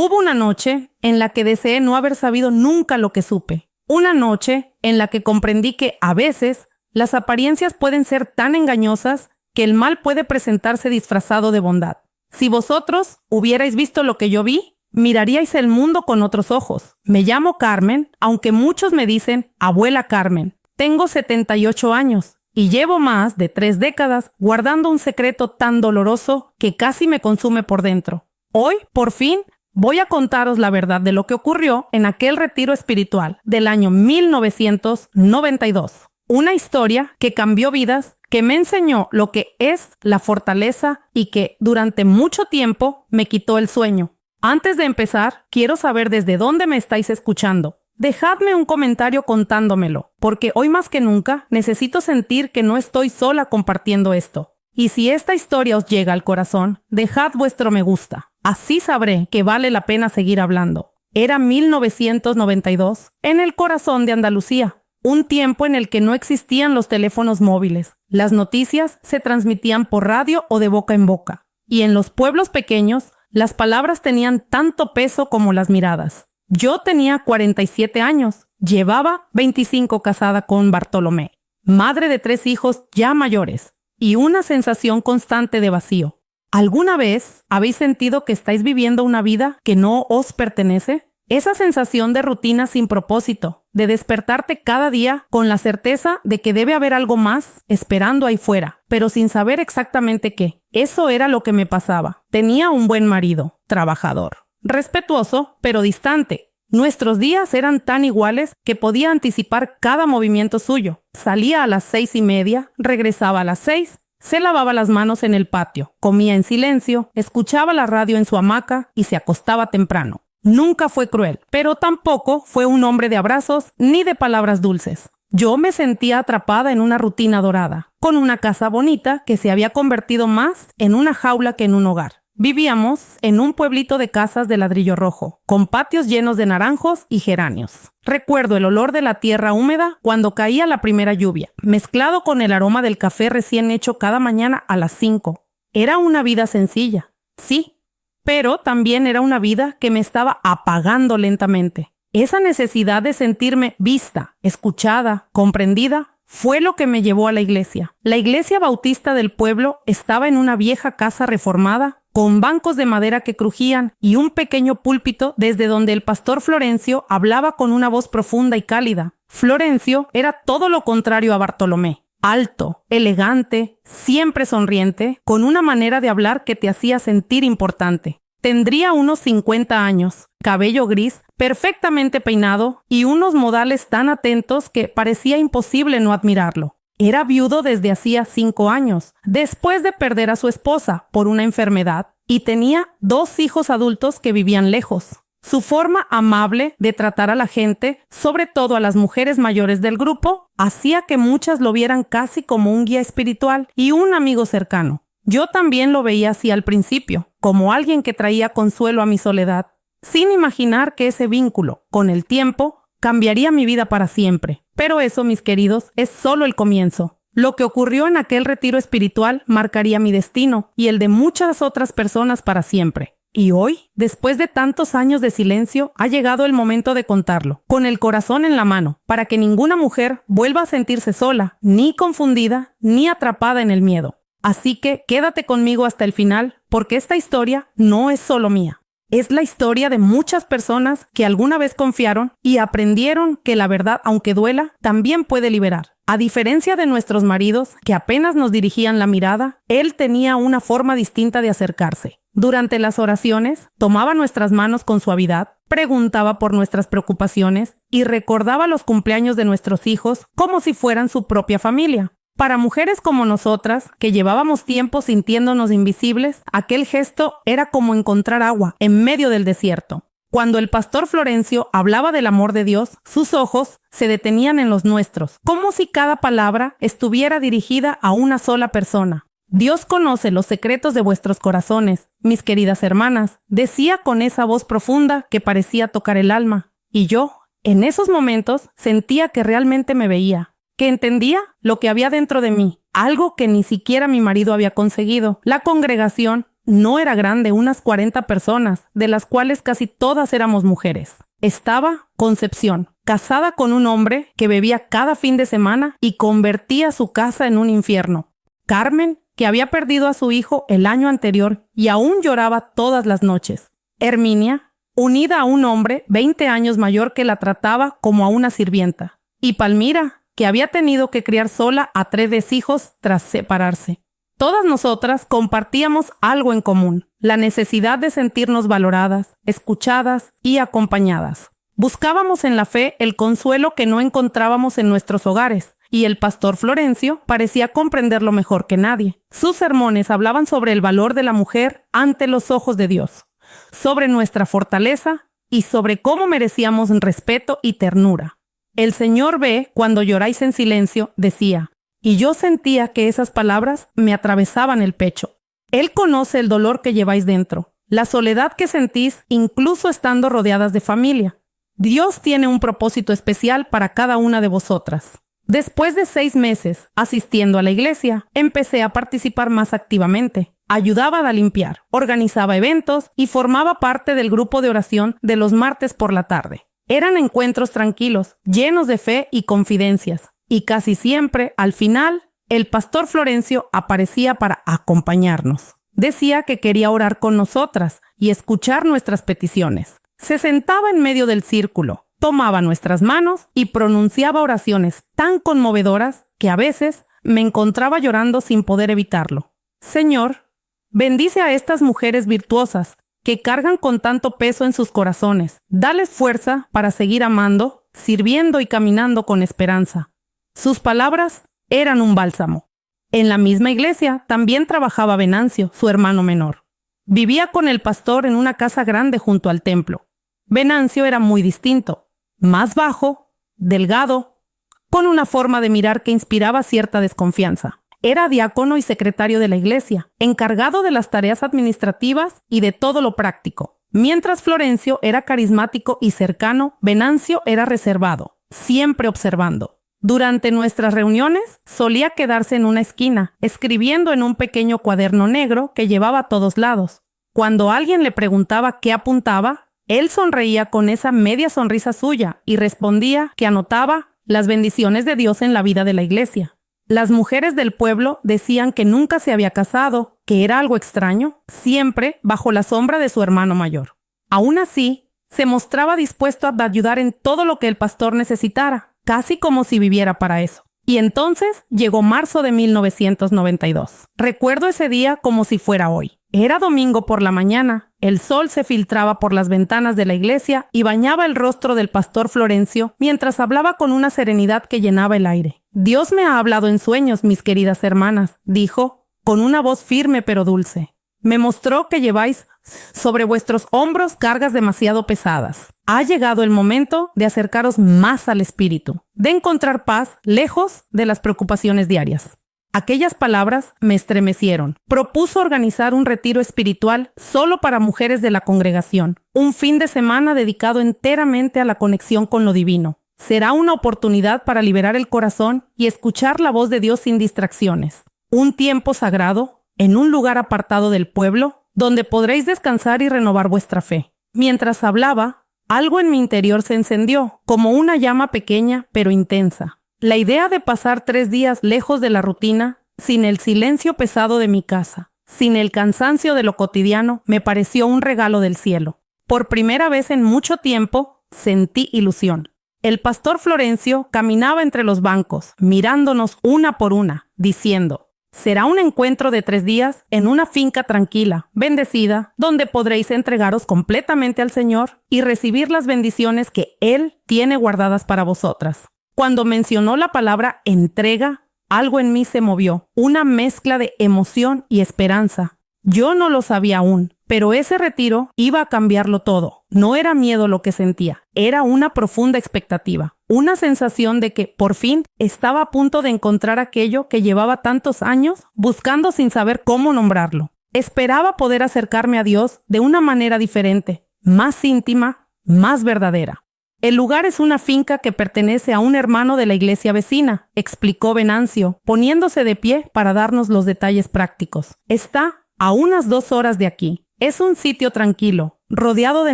Hubo una noche en la que deseé no haber sabido nunca lo que supe. Una noche en la que comprendí que, a veces, las apariencias pueden ser tan engañosas que el mal puede presentarse disfrazado de bondad. Si vosotros hubierais visto lo que yo vi, miraríais el mundo con otros ojos. Me llamo Carmen, aunque muchos me dicen Abuela Carmen. Tengo 78 años y llevo más de 3 décadas guardando un secreto tan doloroso que casi me consume por dentro. Hoy, por fin, voy a contaros la verdad de lo que ocurrió en aquel retiro espiritual del año 1992. Una historia que cambió vidas, que me enseñó lo que es la fortaleza y que, durante mucho tiempo, me quitó el sueño. Antes de empezar, quiero saber desde dónde me estáis escuchando. Dejadme un comentario contándomelo, porque hoy más que nunca necesito sentir que no estoy sola compartiendo esto. Y si esta historia os llega al corazón, dejad vuestro me gusta. Así sabré que vale la pena seguir hablando. Era 1992, en el corazón de Andalucía. Un tiempo en el que no existían los teléfonos móviles. Las noticias se transmitían por radio o de boca en boca. Y en los pueblos pequeños, las palabras tenían tanto peso como las miradas. Yo tenía 47 años. Llevaba 25 casada con Bartolomé. Madre de 3 hijos ya mayores. Y una sensación constante de vacío. ¿Alguna vez habéis sentido que estáis viviendo una vida que no os pertenece? Esa sensación de rutina sin propósito, de despertarte cada día con la certeza de que debe haber algo más esperando ahí fuera, pero sin saber exactamente qué. Eso era lo que me pasaba. Tenía un buen marido, trabajador, respetuoso, pero distante. Nuestros días eran tan iguales que podía anticipar cada movimiento suyo. Salía a las 6:30, regresaba a las 6, se lavaba las manos en el patio, comía en silencio, escuchaba la radio en su hamaca y se acostaba temprano. Nunca fue cruel, pero tampoco fue un hombre de abrazos ni de palabras dulces. Yo me sentía atrapada en una rutina dorada, con una casa bonita que se había convertido más en una jaula que en un hogar. Vivíamos en un pueblito de casas de ladrillo rojo, con patios llenos de naranjos y geranios. Recuerdo el olor de la tierra húmeda cuando caía la primera lluvia, mezclado con el aroma del café recién hecho cada mañana a las 5. Era una vida sencilla, sí, pero también era una vida que me estaba apagando lentamente. Esa necesidad de sentirme vista, escuchada, comprendida, fue lo que me llevó a la iglesia. La iglesia bautista del pueblo estaba en una vieja casa reformada, con bancos de madera que crujían y un pequeño púlpito desde donde el pastor Florencio hablaba con una voz profunda y cálida. Florencio era todo lo contrario a Bartolomé. Alto, elegante, siempre sonriente, con una manera de hablar que te hacía sentir importante. Tendría unos 50 años, cabello gris, perfectamente peinado y unos modales tan atentos que parecía imposible no admirarlo. Era viudo desde hacía 5 años, después de perder a su esposa por una enfermedad, y tenía 2 hijos adultos que vivían lejos. Su forma amable de tratar a la gente, sobre todo a las mujeres mayores del grupo, hacía que muchas lo vieran casi como un guía espiritual y un amigo cercano. Yo también lo veía así al principio, como alguien que traía consuelo a mi soledad, sin imaginar que ese vínculo, con el tiempo, cambiaría mi vida para siempre. Pero eso, mis queridos, es solo el comienzo. Lo que ocurrió en aquel retiro espiritual marcaría mi destino y el de muchas otras personas para siempre. Y hoy, después de tantos años de silencio, ha llegado el momento de contarlo, con el corazón en la mano, para que ninguna mujer vuelva a sentirse sola, ni confundida, ni atrapada en el miedo. Así que quédate conmigo hasta el final, porque esta historia no es solo mía. Es la historia de muchas personas que alguna vez confiaron y aprendieron que la verdad, aunque duela, también puede liberar. A diferencia de nuestros maridos, que apenas nos dirigían la mirada, él tenía una forma distinta de acercarse. Durante las oraciones, tomaba nuestras manos con suavidad, preguntaba por nuestras preocupaciones y recordaba los cumpleaños de nuestros hijos como si fueran su propia familia. Para mujeres como nosotras, que llevábamos tiempo sintiéndonos invisibles, aquel gesto era como encontrar agua en medio del desierto. Cuando el pastor Florencio hablaba del amor de Dios, sus ojos se detenían en los nuestros, como si cada palabra estuviera dirigida a una sola persona. Dios conoce los secretos de vuestros corazones, mis queridas hermanas, decía con esa voz profunda que parecía tocar el alma. Y yo, en esos momentos, sentía que realmente me veía, que entendía lo que había dentro de mí, algo que ni siquiera mi marido había conseguido. La congregación no era grande, unas 40 personas, de las cuales casi todas éramos mujeres. Estaba Concepción, casada con un hombre que bebía cada fin de semana y convertía su casa en un infierno. Carmen, que había perdido a su hijo el año anterior y aún lloraba todas las noches. Herminia, unida a un hombre 20 años mayor que la trataba como a una sirvienta. Y Palmira, que había tenido que criar sola a 3 hijos tras separarse. Todas nosotras compartíamos algo en común, la necesidad de sentirnos valoradas, escuchadas y acompañadas. Buscábamos en la fe el consuelo que no encontrábamos en nuestros hogares, y el pastor Florencio parecía comprenderlo mejor que nadie. Sus sermones hablaban sobre el valor de la mujer ante los ojos de Dios, sobre nuestra fortaleza y sobre cómo merecíamos respeto y ternura. El Señor ve cuando lloráis en silencio, decía, y yo sentía que esas palabras me atravesaban el pecho. Él conoce el dolor que lleváis dentro, la soledad que sentís incluso estando rodeadas de familia. Dios tiene un propósito especial para cada una de vosotras. Después de 6 meses asistiendo a la iglesia, empecé a participar más activamente. Ayudaba a limpiar, organizaba eventos y formaba parte del grupo de oración de los martes por la tarde. Eran encuentros tranquilos, llenos de fe y confidencias. Y casi siempre, al final, el pastor Florencio aparecía para acompañarnos. Decía que quería orar con nosotras y escuchar nuestras peticiones. Se sentaba en medio del círculo, tomaba nuestras manos y pronunciaba oraciones tan conmovedoras que a veces me encontraba llorando sin poder evitarlo. Señor, bendice a estas mujeres virtuosas que cargan con tanto peso en sus corazones. Dales fuerza para seguir amando, sirviendo y caminando con esperanza. Sus palabras eran un bálsamo. En la misma iglesia también trabajaba Venancio, su hermano menor. Vivía con el pastor en una casa grande junto al templo. Venancio era muy distinto, más bajo, delgado, con una forma de mirar que inspiraba cierta desconfianza. Era diácono y secretario de la iglesia, encargado de las tareas administrativas y de todo lo práctico. Mientras Florencio era carismático y cercano, Venancio era reservado, siempre observando. Durante nuestras reuniones solía quedarse en una esquina, escribiendo en un pequeño cuaderno negro que llevaba a todos lados. Cuando alguien le preguntaba qué apuntaba, él sonreía con esa media sonrisa suya y respondía que anotaba las bendiciones de Dios en la vida de la iglesia. Las mujeres del pueblo decían que nunca se había casado, que era algo extraño, siempre bajo la sombra de su hermano mayor. Aún así, se mostraba dispuesto a ayudar en todo lo que el pastor necesitara, casi como si viviera para eso. Y entonces llegó marzo de 1992. Recuerdo ese día como si fuera hoy. Era domingo por la mañana, el sol se filtraba por las ventanas de la iglesia y bañaba el rostro del pastor Florencio mientras hablaba con una serenidad que llenaba el aire. Dios me ha hablado en sueños, mis queridas hermanas, dijo, con una voz firme pero dulce. Me mostró que lleváis sobre vuestros hombros cargas demasiado pesadas. Ha llegado el momento de acercaros más al Espíritu, de encontrar paz lejos de las preocupaciones diarias. Aquellas palabras me estremecieron. Propuso organizar un retiro espiritual solo para mujeres de la congregación, un fin de semana dedicado enteramente a la conexión con lo divino. Será una oportunidad para liberar el corazón y escuchar la voz de Dios sin distracciones. Un tiempo sagrado en un lugar apartado del pueblo, donde podréis descansar y renovar vuestra fe. Mientras hablaba, algo en mi interior se encendió, como una llama pequeña pero intensa. La idea de pasar 3 días lejos de la rutina, sin el silencio pesado de mi casa, sin el cansancio de lo cotidiano, me pareció un regalo del cielo. Por primera vez en mucho tiempo, sentí ilusión. El pastor Florencio caminaba entre los bancos, mirándonos una por una, diciendo: será un encuentro de 3 días en una finca tranquila, bendecida, donde podréis entregaros completamente al Señor y recibir las bendiciones que Él tiene guardadas para vosotras. Cuando mencionó la palabra entrega, algo en mí se movió, una mezcla de emoción y esperanza. Yo no lo sabía aún, pero ese retiro iba a cambiarlo todo. No era miedo lo que sentía, era una profunda expectativa. Una sensación de que, por fin, estaba a punto de encontrar aquello que llevaba tantos años buscando sin saber cómo nombrarlo. Esperaba poder acercarme a Dios de una manera diferente, más íntima, más verdadera. El lugar es una finca que pertenece a un hermano de la iglesia vecina, explicó Venancio, poniéndose de pie para darnos los detalles prácticos. Está a unas 2 horas de aquí. Es un sitio tranquilo, rodeado de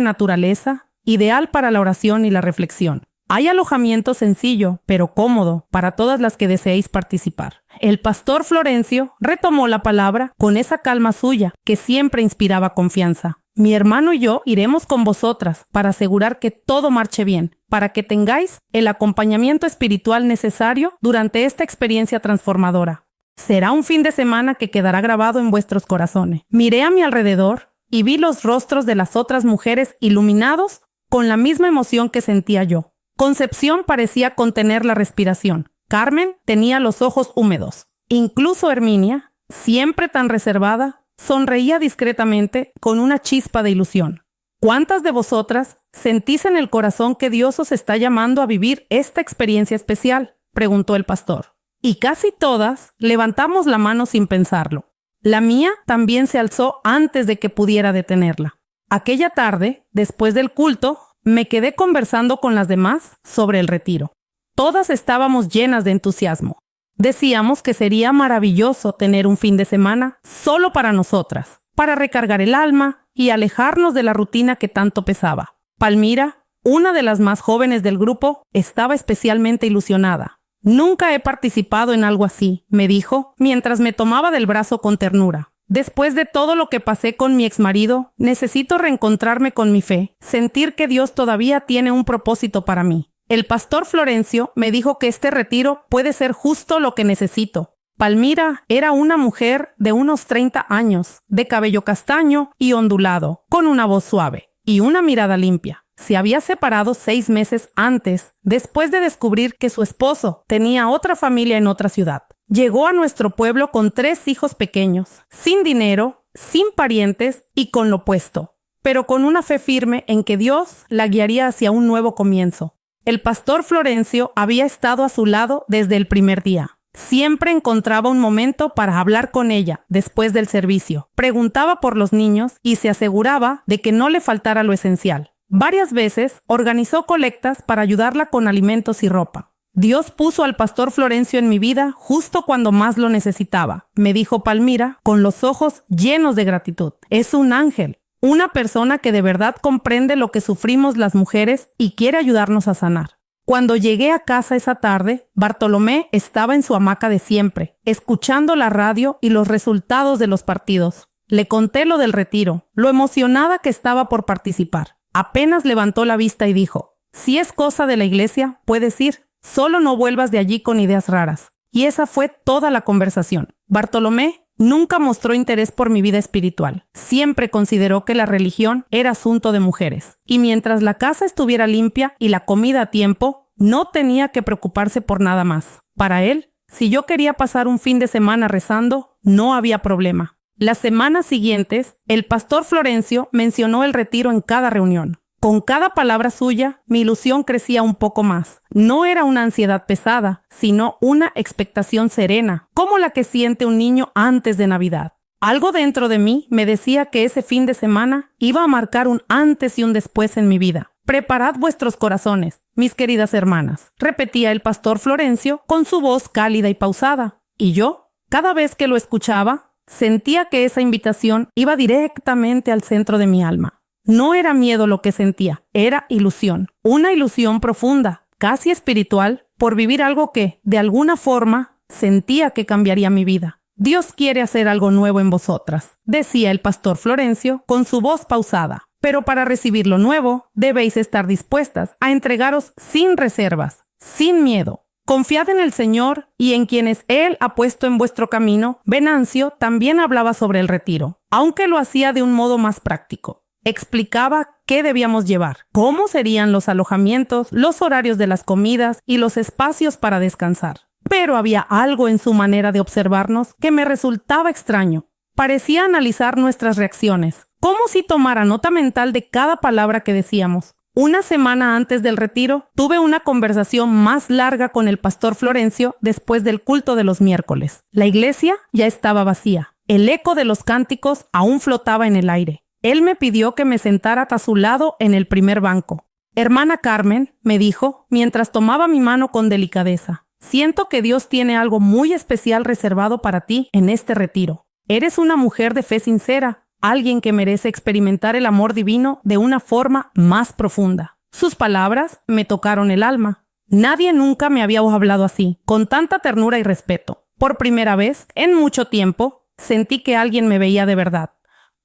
naturaleza, ideal para la oración y la reflexión. Hay alojamiento sencillo, pero cómodo, para todas las que deseéis participar. El pastor Florencio retomó la palabra con esa calma suya que siempre inspiraba confianza. Mi hermano y yo iremos con vosotras para asegurar que todo marche bien, para que tengáis el acompañamiento espiritual necesario durante esta experiencia transformadora. Será un fin de semana que quedará grabado en vuestros corazones. Miré a mi alrededor y vi los rostros de las otras mujeres iluminados con la misma emoción que sentía yo. Concepción parecía contener la respiración. Carmen tenía los ojos húmedos. Incluso Herminia, siempre tan reservada, sonreía discretamente con una chispa de ilusión. ¿Cuántas de vosotras sentís en el corazón que Dios os está llamando a vivir esta experiencia especial?, preguntó el pastor. Y casi todas levantamos la mano sin pensarlo. La mía también se alzó antes de que pudiera detenerla. Aquella tarde, después del culto, me quedé conversando con las demás sobre el retiro. Todas estábamos llenas de entusiasmo. Decíamos que sería maravilloso tener un fin de semana solo para nosotras, para recargar el alma y alejarnos de la rutina que tanto pesaba. Palmira, una de las más jóvenes del grupo, estaba especialmente ilusionada. Nunca he participado en algo así, me dijo, mientras me tomaba del brazo con ternura. Después de todo lo que pasé con mi exmarido, necesito reencontrarme con mi fe, sentir que Dios todavía tiene un propósito para mí. El pastor Florencio me dijo que este retiro puede ser justo lo que necesito. Palmira era una mujer de unos 30 años, de cabello castaño y ondulado, con una voz suave y una mirada limpia. Se había separado 6 meses antes, después de descubrir que su esposo tenía otra familia en otra ciudad. Llegó a nuestro pueblo con 3 hijos pequeños, sin dinero, sin parientes y con lo puesto, pero con una fe firme en que Dios la guiaría hacia un nuevo comienzo. El pastor Florencio había estado a su lado desde el primer día. Siempre encontraba un momento para hablar con ella después del servicio. Preguntaba por los niños y se aseguraba de que no le faltara lo esencial. Varias veces organizó colectas para ayudarla con alimentos y ropa. Dios puso al pastor Florencio en mi vida justo cuando más lo necesitaba, me dijo Palmira con los ojos llenos de gratitud. Es un ángel. Una persona que de verdad comprende lo que sufrimos las mujeres y quiere ayudarnos a sanar. Cuando llegué a casa esa tarde, Bartolomé estaba en su hamaca de siempre, escuchando la radio y los resultados de los partidos. Le conté lo del retiro, lo emocionada que estaba por participar. Apenas levantó la vista y dijo, si es cosa de la iglesia, puedes ir, solo no vuelvas de allí con ideas raras. Y esa fue toda la conversación. Bartolomé nunca mostró interés por mi vida espiritual. Siempre consideró que la religión era asunto de mujeres. Y mientras la casa estuviera limpia y la comida a tiempo, no tenía que preocuparse por nada más. Para él, si yo quería pasar un fin de semana rezando, no había problema. Las semanas siguientes, el pastor Florencio mencionó el retiro en cada reunión. Con cada palabra suya, mi ilusión crecía un poco más. No era una ansiedad pesada, sino una expectación serena, como la que siente un niño antes de Navidad. Algo dentro de mí me decía que ese fin de semana iba a marcar un antes y un después en mi vida. Preparad vuestros corazones, mis queridas hermanas, repetía el pastor Florencio con su voz cálida y pausada. Y yo, cada vez que lo escuchaba, sentía que esa invitación iba directamente al centro de mi alma. No era miedo lo que sentía, era ilusión. Una ilusión profunda, casi espiritual, por vivir algo que, de alguna forma, sentía que cambiaría mi vida. Dios quiere hacer algo nuevo en vosotras, decía el pastor Florencio con su voz pausada. Pero para recibir lo nuevo, debéis estar dispuestas a entregaros sin reservas, sin miedo. Confiad en el Señor y en quienes Él ha puesto en vuestro camino. Venancio también hablaba sobre el retiro, aunque lo hacía de un modo más práctico. Explicaba qué debíamos llevar, cómo serían los alojamientos, los horarios de las comidas y los espacios para descansar. Pero había algo en su manera de observarnos que me resultaba extraño. Parecía analizar nuestras reacciones, como si tomara nota mental de cada palabra que decíamos. Una semana antes del retiro, tuve una conversación más larga con el pastor Florencio después del culto de los miércoles. La iglesia ya estaba vacía. El eco de los cánticos aún flotaba en el aire. Él me pidió que me sentara a su lado en el primer banco. Hermana Carmen, me dijo, mientras tomaba mi mano con delicadeza, siento que Dios tiene algo muy especial reservado para ti en este retiro. Eres una mujer de fe sincera, alguien que merece experimentar el amor divino de una forma más profunda. Sus palabras me tocaron el alma. Nadie nunca me había hablado así, con tanta ternura y respeto. Por primera vez, en mucho tiempo, sentí que alguien me veía de verdad.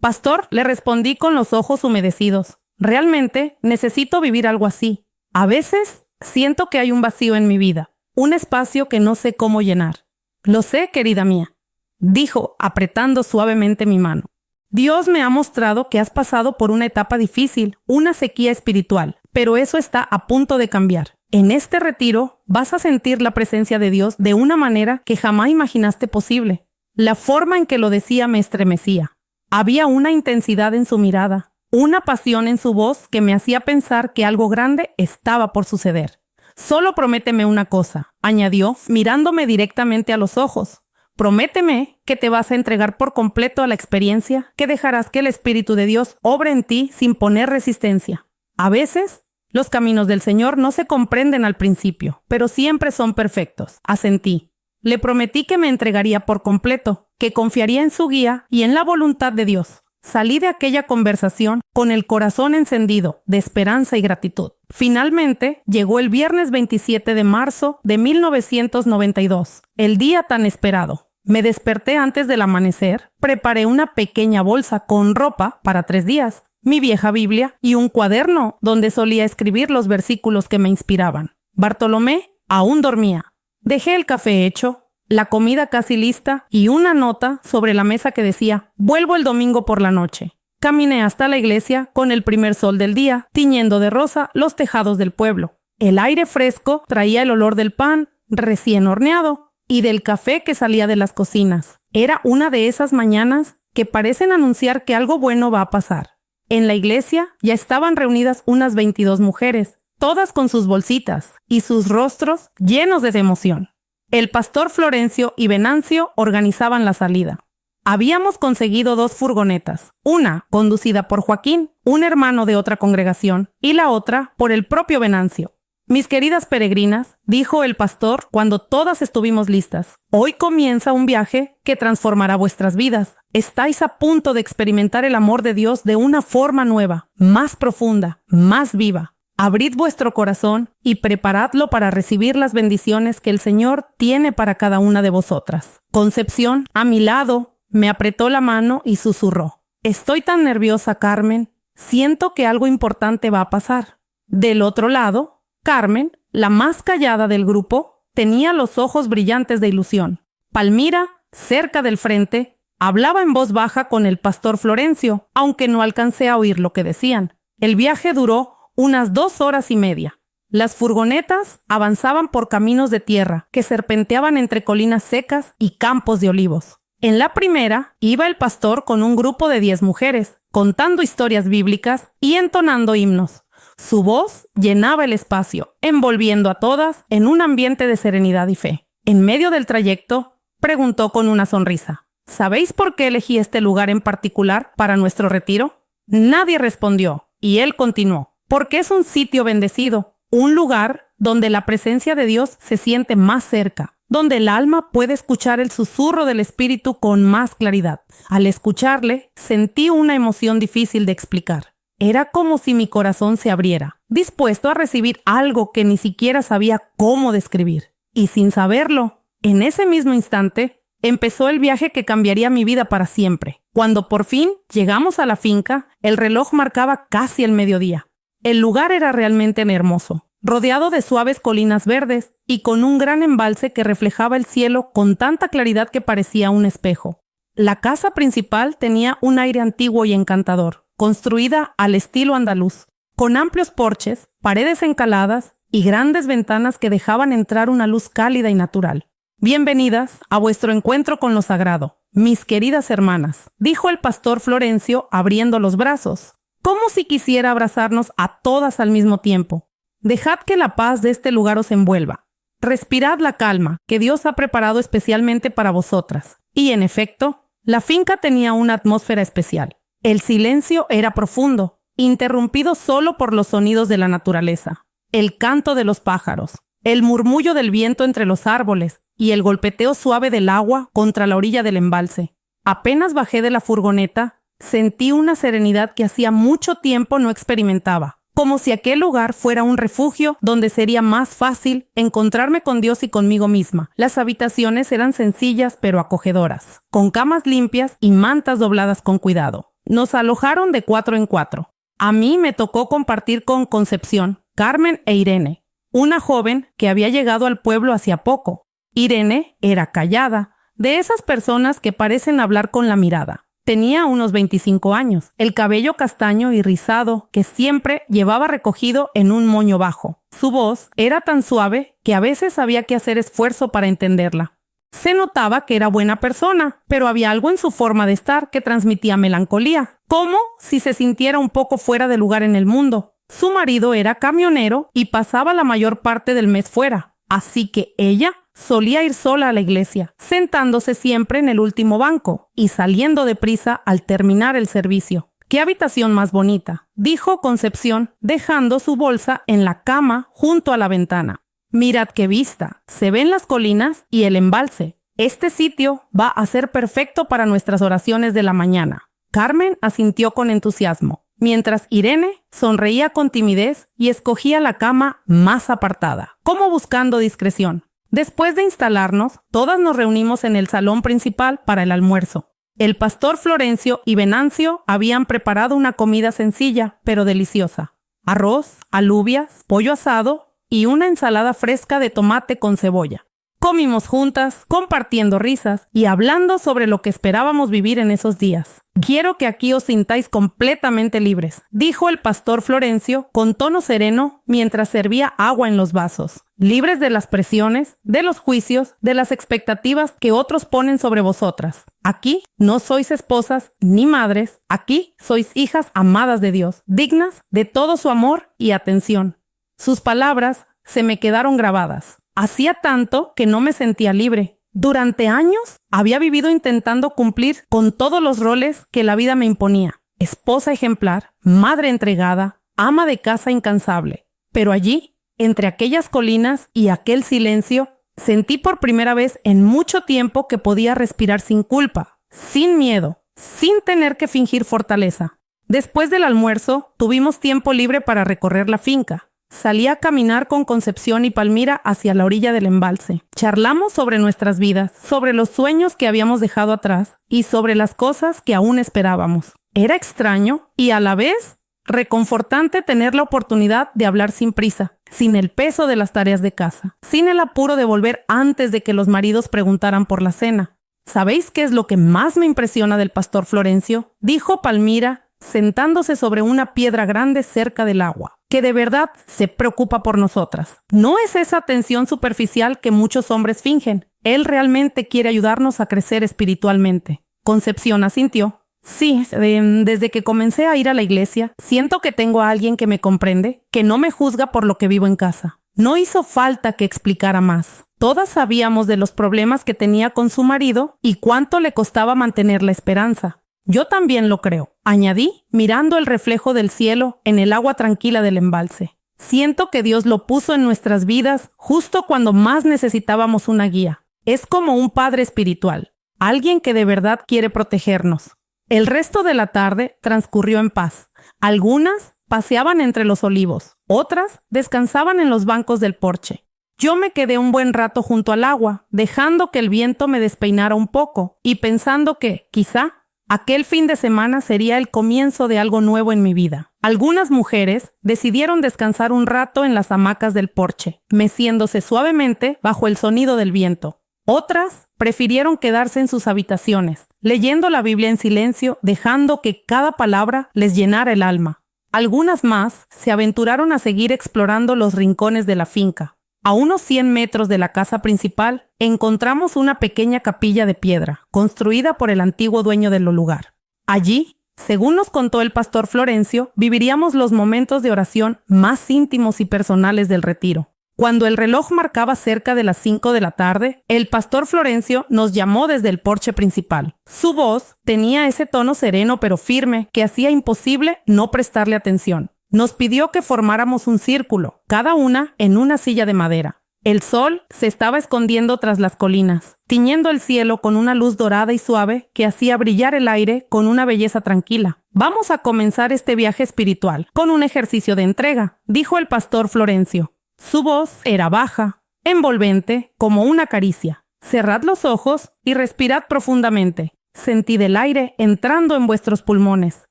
Pastor, le respondí con los ojos humedecidos. Realmente necesito vivir algo así. A veces siento que hay un vacío en mi vida, un espacio que no sé cómo llenar. Lo sé, querida mía, dijo, apretando suavemente mi mano. Dios me ha mostrado que has pasado por una etapa difícil, una sequía espiritual, pero eso está a punto de cambiar. En este retiro vas a sentir la presencia de Dios de una manera que jamás imaginaste posible. La forma en que lo decía me estremecía. Había una intensidad en su mirada, una pasión en su voz que me hacía pensar que algo grande estaba por suceder. Solo prométeme una cosa, añadió, mirándome directamente a los ojos. Prométeme que te vas a entregar por completo a la experiencia, que dejarás que el Espíritu de Dios obre en ti sin poner resistencia. A veces, los caminos del Señor no se comprenden al principio, pero siempre son perfectos. Asentí. Le prometí que me entregaría por completo, que confiaría en su guía y en la voluntad de Dios. Salí de aquella conversación con el corazón encendido de esperanza y gratitud. Finalmente, llegó el viernes 27 de marzo de 1992, el día tan esperado. Me desperté antes del amanecer, preparé una pequeña bolsa con ropa para 3 días, mi vieja Biblia y un cuaderno donde solía escribir los versículos que me inspiraban. Bartolomé aún dormía. Dejé el café hecho, la comida casi lista y una nota sobre la mesa que decía: vuelvo el domingo por la noche. Caminé hasta la iglesia con el primer sol del día, tiñendo de rosa los tejados del pueblo. El aire fresco traía el olor del pan recién horneado y del café que salía de las cocinas. Era una de esas mañanas que parecen anunciar que algo bueno va a pasar. En la iglesia ya estaban reunidas unas 22 mujeres, todas con sus bolsitas y sus rostros llenos de emoción. El pastor Florencio y Venancio organizaban la salida. Habíamos conseguido 2 furgonetas, una conducida por Joaquín, un hermano de otra congregación, y la otra por el propio Venancio. Mis queridas peregrinas, dijo el pastor cuando todas estuvimos listas, hoy comienza un viaje que transformará vuestras vidas. Estáis a punto de experimentar el amor de Dios de una forma nueva, más profunda, más viva. Abrid vuestro corazón y preparadlo para recibir las bendiciones que el Señor tiene para cada una de vosotras. Concepción, a mi lado, me apretó la mano y susurró: estoy tan nerviosa, Carmen. Siento que algo importante va a pasar. Del otro lado, Carmen, la más callada del grupo, tenía los ojos brillantes de ilusión. Palmira, cerca del frente, hablaba en voz baja con el pastor Florencio, aunque no alcancé a oír lo que decían. El viaje duró unas 2 horas y media. Las furgonetas avanzaban por caminos de tierra que serpenteaban entre colinas secas y campos de olivos. En la primera iba el pastor con un grupo de 10 mujeres, contando historias bíblicas y entonando himnos. Su voz llenaba el espacio, envolviendo a todas en un ambiente de serenidad y fe. En medio del trayecto, preguntó con una sonrisa: ¿sabéis por qué elegí este lugar en particular para nuestro retiro? Nadie respondió, y él continuó: porque es un sitio bendecido, un lugar donde la presencia de Dios se siente más cerca, donde el alma puede escuchar el susurro del Espíritu con más claridad. Al escucharle, sentí una emoción difícil de explicar. Era como si mi corazón se abriera, dispuesto a recibir algo que ni siquiera sabía cómo describir. Y sin saberlo, en ese mismo instante, empezó el viaje que cambiaría mi vida para siempre. Cuando por fin llegamos a la finca, el reloj marcaba casi el mediodía. El lugar era realmente hermoso, rodeado de suaves colinas verdes y con un gran embalse que reflejaba el cielo con tanta claridad que parecía un espejo. La casa principal tenía un aire antiguo y encantador, construida al estilo andaluz, con amplios porches, paredes encaladas y grandes ventanas que dejaban entrar una luz cálida y natural. Bienvenidas a vuestro encuentro con lo sagrado, mis queridas hermanas, dijo el pastor Florencio abriendo los brazos, como si quisiera abrazarnos a todas al mismo tiempo. Dejad que la paz de este lugar os envuelva. Respirad la calma que Dios ha preparado especialmente para vosotras. Y en efecto, la finca tenía una atmósfera especial. El silencio era profundo, interrumpido solo por los sonidos de la naturaleza, el canto de los pájaros, el murmullo del viento entre los árboles y el golpeteo suave del agua contra la orilla del embalse. Apenas bajé de la furgoneta, sentí una serenidad que hacía mucho tiempo no experimentaba, como si aquel lugar fuera un refugio donde sería más fácil encontrarme con Dios y conmigo misma. Las habitaciones eran sencillas pero acogedoras, con camas limpias y mantas dobladas con cuidado. Nos alojaron de 4 en 4. A mí me tocó compartir con Concepción, Carmen e Irene, una joven que había llegado al pueblo hacía poco. Irene era callada, de esas personas que parecen hablar con la mirada. Tenía unos 25 años, el cabello castaño y rizado que siempre llevaba recogido en un moño bajo. Su voz era tan suave que a veces había que hacer esfuerzo para entenderla. Se notaba que era buena persona, pero había algo en su forma de estar que transmitía melancolía, como si se sintiera un poco fuera de lugar en el mundo. Su marido era camionero y pasaba la mayor parte del mes fuera, así que ella solía ir sola a la iglesia, sentándose siempre en el último banco y saliendo deprisa al terminar el servicio. «¡Qué habitación más bonita!», dijo Concepción, dejando su bolsa en la cama junto a la ventana. «Mirad qué vista, se ven las colinas y el embalse. Este sitio va a ser perfecto para nuestras oraciones de la mañana». Carmen asintió con entusiasmo, mientras Irene sonreía con timidez y escogía la cama más apartada, como buscando discreción. Después de instalarnos, todas nos reunimos en el salón principal para el almuerzo. El pastor Florencio y Venancio habían preparado una comida sencilla, pero deliciosa. Arroz, alubias, pollo asado y una ensalada fresca de tomate con cebolla. Comimos juntas, compartiendo risas y hablando sobre lo que esperábamos vivir en esos días. «Quiero que aquí os sintáis completamente libres», dijo el pastor Florencio con tono sereno mientras servía agua en los vasos. «Libres de las presiones, de los juicios, de las expectativas que otros ponen sobre vosotras. Aquí no sois esposas ni madres, aquí sois hijas amadas de Dios, dignas de todo su amor y atención». Sus palabras se me quedaron grabadas. Hacía tanto que no me sentía libre. Durante años había vivido intentando cumplir con todos los roles que la vida me imponía. Esposa ejemplar, madre entregada, ama de casa incansable. Pero allí, entre aquellas colinas y aquel silencio, sentí por primera vez en mucho tiempo que podía respirar sin culpa, sin miedo, sin tener que fingir fortaleza. Después del almuerzo, tuvimos tiempo libre para recorrer la finca. Salí a caminar con Concepción y Palmira hacia la orilla del embalse. Charlamos sobre nuestras vidas, sobre los sueños que habíamos dejado atrás y sobre las cosas que aún esperábamos. Era extraño y a la vez reconfortante tener la oportunidad de hablar sin prisa, sin el peso de las tareas de casa, sin el apuro de volver antes de que los maridos preguntaran por la cena. ¿Sabéis qué es lo que más me impresiona del pastor Florencio?, dijo Palmira, sentándose sobre una piedra grande cerca del agua, que de verdad se preocupa por nosotras. No es esa atención superficial que muchos hombres fingen. Él realmente quiere ayudarnos a crecer espiritualmente. Concepción asintió. Sí, desde que comencé a ir a la iglesia, siento que tengo a alguien que me comprende, que no me juzga por lo que vivo en casa. No hizo falta que explicara más. Todas sabíamos de los problemas que tenía con su marido y cuánto le costaba mantener la esperanza. Yo también lo creo, añadí, mirando el reflejo del cielo en el agua tranquila del embalse. Siento que Dios lo puso en nuestras vidas justo cuando más necesitábamos una guía. Es como un padre espiritual, alguien que de verdad quiere protegernos. El resto de la tarde transcurrió en paz. Algunas paseaban entre los olivos, otras descansaban en los bancos del porche. Yo me quedé un buen rato junto al agua, dejando que el viento me despeinara un poco y pensando que, quizá, aquel fin de semana sería el comienzo de algo nuevo en mi vida. Algunas mujeres decidieron descansar un rato en las hamacas del porche, meciéndose suavemente bajo el sonido del viento. Otras prefirieron quedarse en sus habitaciones, leyendo la Biblia en silencio, dejando que cada palabra les llenara el alma. Algunas más se aventuraron a seguir explorando los rincones de la finca. A unos 100 metros de la casa principal, encontramos una pequeña capilla de piedra, construida por el antiguo dueño del lugar. Allí, según nos contó el pastor Florencio, viviríamos los momentos de oración más íntimos y personales del retiro. Cuando el reloj marcaba cerca de las 5 de la tarde, el pastor Florencio nos llamó desde el porche principal. Su voz tenía ese tono sereno pero firme que hacía imposible no prestarle atención. Nos pidió que formáramos un círculo, cada una en una silla de madera. El sol se estaba escondiendo tras las colinas, tiñendo el cielo con una luz dorada y suave que hacía brillar el aire con una belleza tranquila. Vamos a comenzar este viaje espiritual con un ejercicio de entrega, dijo el pastor Florencio. Su voz era baja, envolvente, como una caricia. Cerrad los ojos y respirad profundamente. Sentid el aire entrando en vuestros pulmones.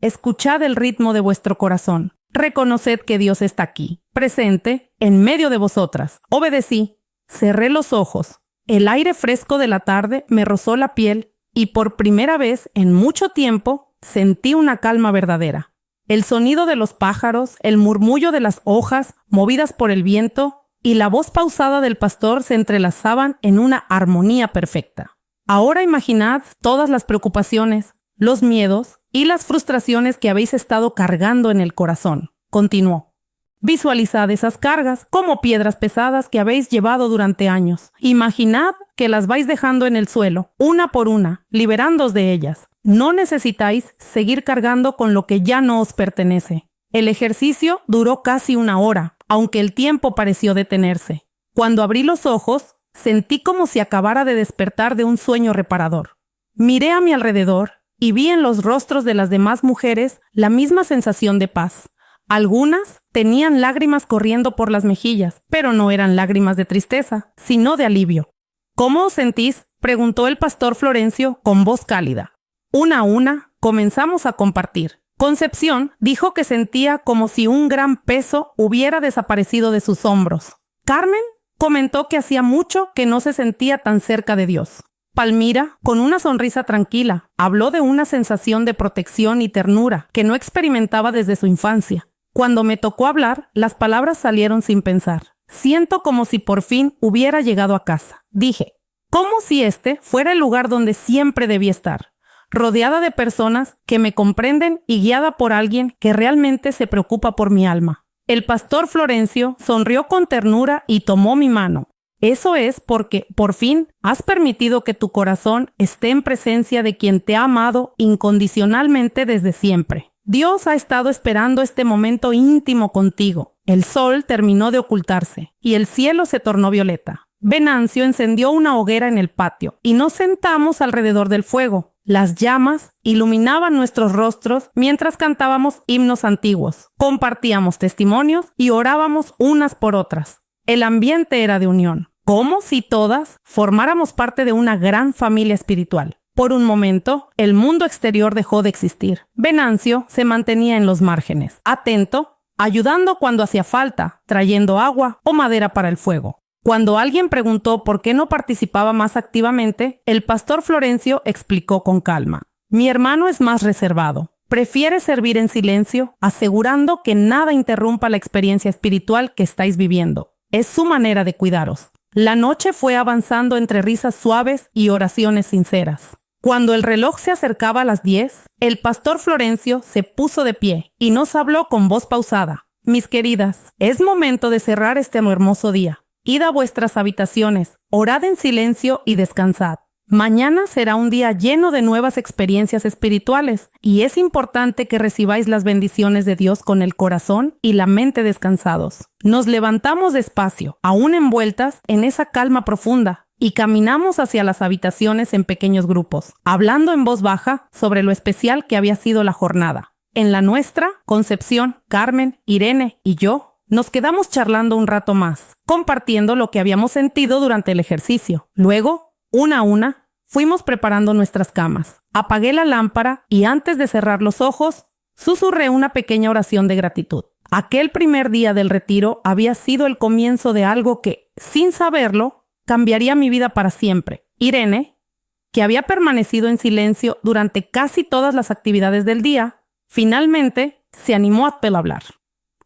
Escuchad el ritmo de vuestro corazón. Reconoced que Dios está aquí, presente, en medio de vosotras. Obedecí. Cerré los ojos. El aire fresco de la tarde me rozó la piel y por primera vez en mucho tiempo sentí una calma verdadera. El sonido de los pájaros, el murmullo de las hojas movidas por el viento y la voz pausada del pastor se entrelazaban en una armonía perfecta. Ahora imaginad todas las preocupaciones, los miedos y las frustraciones que habéis estado cargando en el corazón. Continuó. Visualizad esas cargas como piedras pesadas que habéis llevado durante años. Imaginad que las vais dejando en el suelo, una por una, liberándoos de ellas. No necesitáis seguir cargando con lo que ya no os pertenece. El ejercicio duró casi 1 hora, aunque el tiempo pareció detenerse. Cuando abrí los ojos, sentí como si acabara de despertar de un sueño reparador. Miré a mi alrededor y vi en los rostros de las demás mujeres la misma sensación de paz. Algunas tenían lágrimas corriendo por las mejillas, pero no eran lágrimas de tristeza, sino de alivio. ¿Cómo os sentís?, preguntó el pastor Florencio con voz cálida. Una a una comenzamos a compartir. Concepción dijo que sentía como si un gran peso hubiera desaparecido de sus hombros. Carmen comentó que hacía mucho que no se sentía tan cerca de Dios. Palmira, con una sonrisa tranquila, habló de una sensación de protección y ternura que no experimentaba desde su infancia. Cuando me tocó hablar, las palabras salieron sin pensar. Siento como si por fin hubiera llegado a casa. Dije, como si este fuera el lugar donde siempre debía estar, rodeada de personas que me comprenden y guiada por alguien que realmente se preocupa por mi alma. El pastor Florencio sonrió con ternura y tomó mi mano. Eso es porque, por fin, has permitido que tu corazón esté en presencia de quien te ha amado incondicionalmente desde siempre. Dios ha estado esperando este momento íntimo contigo. El sol terminó de ocultarse y el cielo se tornó violeta. Venancio encendió una hoguera en el patio y nos sentamos alrededor del fuego. Las llamas iluminaban nuestros rostros mientras cantábamos himnos antiguos, compartíamos testimonios y orábamos unas por otras. El ambiente era de unión, como si todas formáramos parte de una gran familia espiritual. Por un momento, el mundo exterior dejó de existir. Venancio se mantenía en los márgenes, atento, ayudando cuando hacía falta, trayendo agua o madera para el fuego. Cuando alguien preguntó por qué no participaba más activamente, el pastor Florencio explicó con calma. Mi hermano es más reservado. Prefiere servir en silencio, asegurando que nada interrumpa la experiencia espiritual que estáis viviendo. Es su manera de cuidaros. La noche fue avanzando entre risas suaves y oraciones sinceras. Cuando el reloj se acercaba a las 10, el pastor Florencio se puso de pie y nos habló con voz pausada. Mis queridas, es momento de cerrar este hermoso día. Id a vuestras habitaciones, orad en silencio y descansad. Mañana será un día lleno de nuevas experiencias espirituales y es importante que recibáis las bendiciones de Dios con el corazón y la mente descansados. Nos levantamos despacio, aún envueltas en esa calma profunda, y caminamos hacia las habitaciones en pequeños grupos, hablando en voz baja sobre lo especial que había sido la jornada. En la nuestra, Concepción, Carmen, Irene y yo nos quedamos charlando un rato más, compartiendo lo que habíamos sentido durante el ejercicio. Luego, una a una, fuimos preparando nuestras camas. Apagué la lámpara y antes de cerrar los ojos, susurré una pequeña oración de gratitud. Aquel primer día del retiro había sido el comienzo de algo que, sin saberlo, cambiaría mi vida para siempre. Irene, que había permanecido en silencio durante casi todas las actividades del día, finalmente se animó a hablar.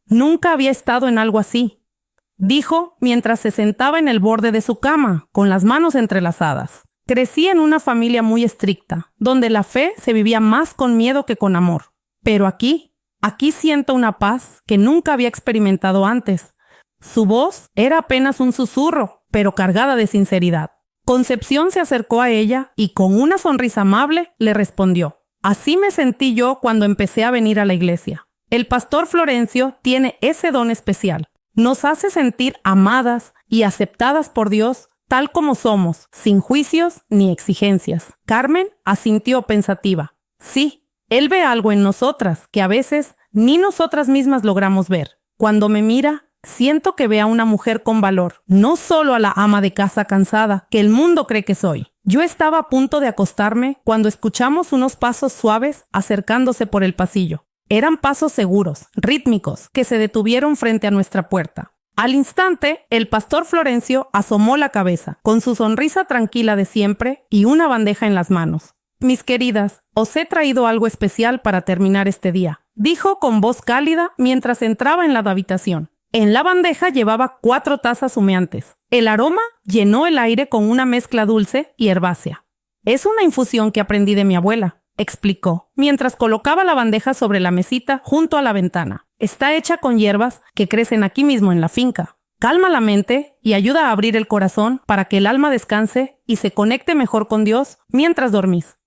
Nunca había estado en algo así, dijo mientras se sentaba en el borde de su cama, con las manos entrelazadas. Crecí en una familia muy estricta, donde la fe se vivía más con miedo que con amor. Pero aquí siento una paz que nunca había experimentado antes. Su voz era apenas un susurro, pero cargada de sinceridad. Concepción se acercó a ella y con una sonrisa amable le respondió. Así me sentí yo cuando empecé a venir a la iglesia. El pastor Florencio tiene ese don especial. Nos hace sentir amadas y aceptadas por Dios tal como somos, sin juicios ni exigencias. Carmen asintió pensativa. Sí, Él ve algo en nosotras que a veces ni nosotras mismas logramos ver. Cuando me mira, siento que ve a una mujer con valor, no solo a la ama de casa cansada que el mundo cree que soy. Yo estaba a punto de acostarme cuando escuchamos unos pasos suaves acercándose por el pasillo. Eran pasos seguros, rítmicos, que se detuvieron frente a nuestra puerta. Al instante, el pastor Florencio asomó la cabeza, con su sonrisa tranquila de siempre y una bandeja en las manos. Mis queridas, os he traído algo especial para terminar este día, dijo con voz cálida mientras entraba en la habitación. En la bandeja llevaba 4 tazas humeantes. El aroma llenó el aire con una mezcla dulce y herbácea. Es una infusión que aprendí de mi abuela, explicó, mientras colocaba la bandeja sobre la mesita junto a la ventana. Está hecha con hierbas que crecen aquí mismo en la finca. Calma la mente y ayuda a abrir el corazón para que el alma descanse y se conecte mejor con Dios mientras dormís.